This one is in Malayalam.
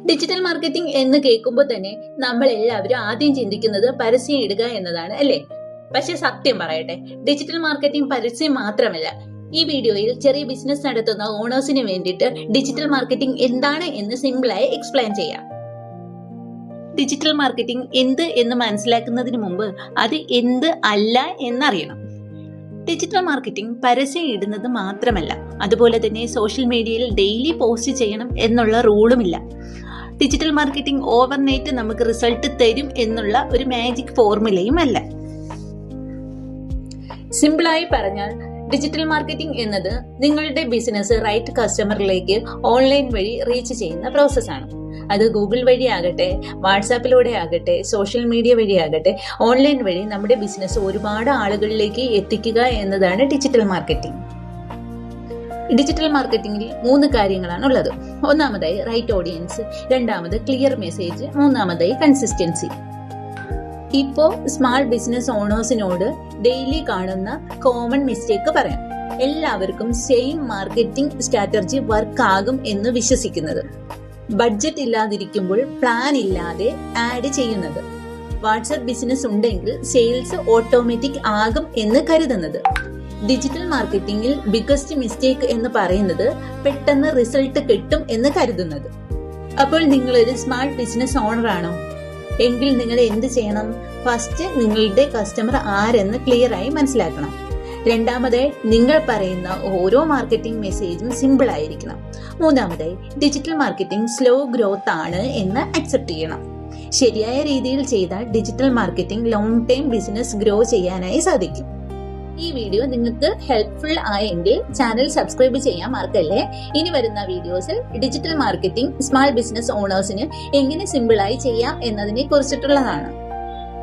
ഡിജിറ്റൽ മാർക്കറ്റിംഗ് എന്ന് കേൾക്കുമ്പോൾ തന്നെ നമ്മൾ എല്ലാവരും ആദ്യം ചിന്തിക്കുന്നത് പരസ്യം ഇടുക എന്നതാണ് അല്ലേ? പക്ഷെ സത്യം പറയട്ടെ, ഡിജിറ്റൽ മാർക്കറ്റിംഗ് പരസ്യം മാത്രമല്ല. ഈ വീഡിയോയിൽ ചെറിയ ബിസിനസ് നടത്തുന്ന ഓണേഴ്സിന് വേണ്ടിയിട്ട് ഡിജിറ്റൽ മാർക്കറ്റിംഗ് എന്താണ് എന്ന് സിമ്പിളായി എക്സ്പ്ലെയിൻ ചെയ്യാം. ഡിജിറ്റൽ മാർക്കറ്റിംഗ് എന്ത് എന്ന് മനസ്സിലാക്കുന്നതിന് മുമ്പ് അത് എന്ത് അല്ല എന്നറിയണം. ഡിജിറ്റൽ മാർക്കറ്റിംഗ് പരസ്യം ഇടുന്നത് മാത്രമല്ല, അതുപോലെ തന്നെ സോഷ്യൽ മീഡിയയിൽ ഡെയിലി പോസ്റ്റ് ചെയ്യണം എന്നുള്ള റൂളുമില്ല. ഡിജിറ്റൽ മാർക്കറ്റിംഗ് ഓവർനൈറ്റ് നമുക്ക് റിസൾട്ട് തരും എന്നുള്ള ഒരു മാജിക് ഫോർമുലയും അല്ല. സിമ്പിളായി പറഞ്ഞാൽ ഡിജിറ്റൽ മാർക്കറ്റിംഗ് എന്നത് നിങ്ങളുടെ ബിസിനസ് റൈറ്റ് കസ്റ്റമറിലേക്ക് ഓൺലൈൻ വഴി റീച്ച് ചെയ്യുന്ന പ്രോസസ്സാണ്. അത് ഗൂഗിൾ വഴി ആകട്ടെ, വാട്സാപ്പിലൂടെ ആകട്ടെ, സോഷ്യൽ മീഡിയ വഴി ആകട്ടെ, ഓൺലൈൻ വഴി നമ്മുടെ ബിസിനസ് ഒരുപാട് ആളുകളിലേക്ക് എത്തിക്കുക എന്നതാണ് ഡിജിറ്റൽ മാർക്കറ്റിംഗ്. ഡിജിറ്റൽ മാർക്കറ്റിംഗിൽ 3 കാര്യങ്ങളാണ് ഉള്ളത്. ഒന്നാമതായി റൈറ്റ് ഓഡിയൻസ്, രണ്ടാമത് ക്ലിയർ മെസ്സേജ്, മൂന്നാമതായി കൺസിസ്റ്റൻസി. ഇപ്പോ സ്മാൾ ബിസിനസ് ഓണേഴ്സിനോട് ഡെയിലി കാണുന്ന കോമൺ മിസ്റ്റേക്ക് പറയാം. എല്ലാവർക്കും സെയിം മാർക്കറ്റിംഗ് സ്ട്രാറ്റജി വർക്ക് ആകും എന്ന് വിശ്വസിക്കുന്നത്, ബഡ്ജറ്റ് ഇല്ലാതിരിക്കുമ്പോൾ പ്ലാൻ ഇല്ലാതെ ആഡ് ചെയ്യുന്നത്, വാട്സ്ആപ്പ് ബിസിനസ് ഉണ്ടെങ്കിൽ സെയിൽസ് ഓട്ടോമാറ്റിക് ആകും എന്ന് കരുതുന്നത്. ഡിജിറ്റൽ മാർക്കറ്റിംഗിൽ ബിഗസ്റ്റ് മിസ്റ്റേക്ക് എന്ന് പറയുന്നത് പെട്ടെന്ന് റിസൾട്ട് കിട്ടും എന്ന് കരുതുന്നത്. അപ്പോൾ നിങ്ങളൊരു സ്മാൾ ബിസിനസ് ഓണർ ആണോ? എങ്കിൽ നിങ്ങൾ എന്ത് ചെയ്യണം? ഫസ്റ്റ് നിങ്ങളുടെ കസ്റ്റമർ ആരെന്ന് ക്ലിയർ ആയി മനസ്സിലാക്കണം. രണ്ടാമതായി നിങ്ങൾ പറയുന്ന ഓരോ മാർക്കറ്റിംഗ് മെസ്സേജും സിമ്പിൾ ആയിരിക്കണം. മൂന്നാമതായി ഡിജിറ്റൽ മാർക്കറ്റിംഗ് സ്ലോ ഗ്രോത്ത് ആണ് എന്ന് അക്സെപ്റ്റ് ചെയ്യണം. ശരിയായ രീതിയിൽ ചെയ്താൽ digital marketing long time business grow ചെയ്യാനായി സാധിക്കും. ഈ വീഡിയോ നിങ്ങൾക്ക് ഹെൽപ്ഫുൾ ആയെങ്കിൽ ചാനൽ സബ്സ്ക്രൈബ് ചെയ്യാൻ മറക്കല്ലേ. ഇനി വരുന്ന വീഡിയോസിൽ ഡിജിറ്റൽ മാർക്കറ്റിംഗ് സ്മാൾ ബിസിനസ് ഓണേഴ്സിന് എങ്ങനെ സിമ്പിളായി ചെയ്യാം എന്നതിനെ കുറിച്ചിട്ടുള്ളതാണ്.